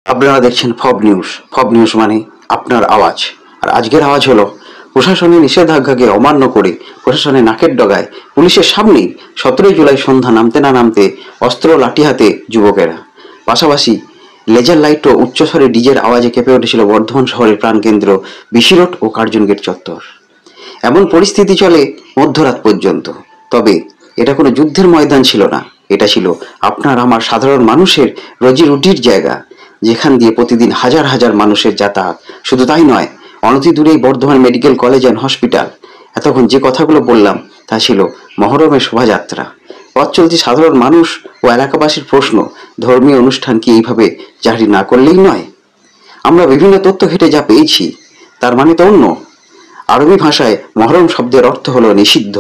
আপনারা দেখছেন ফব news. ফব news মানে আপনার আওয়াজ। আর আজকের আওয়াজ হলো প্রশাসনের নিষেধাজ্ঞাকে অমান্য করে প্রশাসনের নাকের ডগায় পুলিশের সামনেই 17 জুলাই সন্ধ্যা নামতে না নামতে অস্ত্র লাঠি হাতে যুবকেরা। পাশাপাশি লেজার লাইট ও উচ্চস্বরে ডিজের আওয়াজে কেঁপে উঠেছিল বর্ধমান শহরের প্রাণকেন্দ্র বিসি রোড ও কার্জন গেট চত্বর। এমন পরিস্থিতি চলে মধ্যরাত পর্যন্ত। তবে এটা কোনো যুদ্ধের ময়দান ছিল না, এটা ছিল আপনার আমার সাধারণ মানুষের রোজি রুটির জায়গা, যেখান দিয়ে প্রতিদিন হাজার হাজার মানুষের যাতায়াত। শুধু তাই নয়, অনতি দূরেই Bardhaman medical college and hospital. এতক্ষণ যে কথাগুলো বললাম তা ছিল মহরমের শোভাযাত্রা। পথ চলতি সাধারণ মানুষ ও এলাকাবাসীর প্রশ্ন, ধর্মীয় অনুষ্ঠান কি এইভাবে জারি না করলেই নয়? আমরা বিভিন্ন তথ্য ঘেটে যা পেয়েছি তার মানে তো অন্য। আরবি ভাষায় মহরম শব্দের অর্থ হলো নিষিদ্ধ।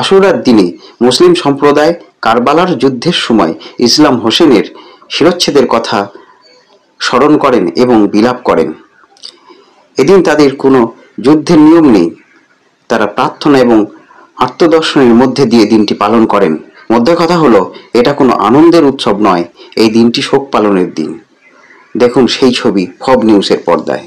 আশুরার দিনে মুসলিম সম্প্রদায় কারবালার যুদ্ধের সময় ইসলাম হোসেনের শিরচ্ছেদের কথা স্মরণ করেন এবং বিলাপ করেন। এদিন তাদের কোনো যুদ্ধের নিয়ম নেই, তারা প্রার্থনা এবং আত্মদর্শনের মধ্যে দিয়ে দিনটি পালন করেন। মধ্যে কথা হলো, এটা কোনো আনন্দের উৎসব নয়, এই দিনটি শোক পালনের দিন। দেখুন সেই ছবি ফব নিউজের পর্দায়।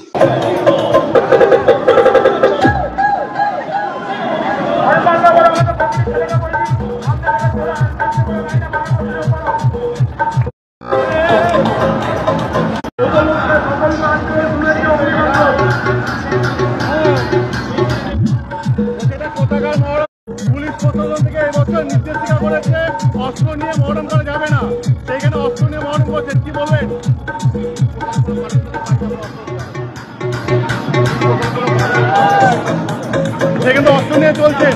পুলিশ প্রশাসন থেকে এবছর নির্দেশিকা করেছে অস্ত্র নিয়ে মহরম করা যাবে না, সেইখানে অস্ত্র নিয়ে মহরম করছে, কি বলবেন? সেখানে অস্ত্র নিয়ে চলছে।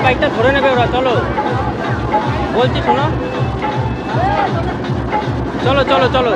বাইকটা ধরে নেবে ওরা, চলো বলছি, শোনো, চলো চলো চলো।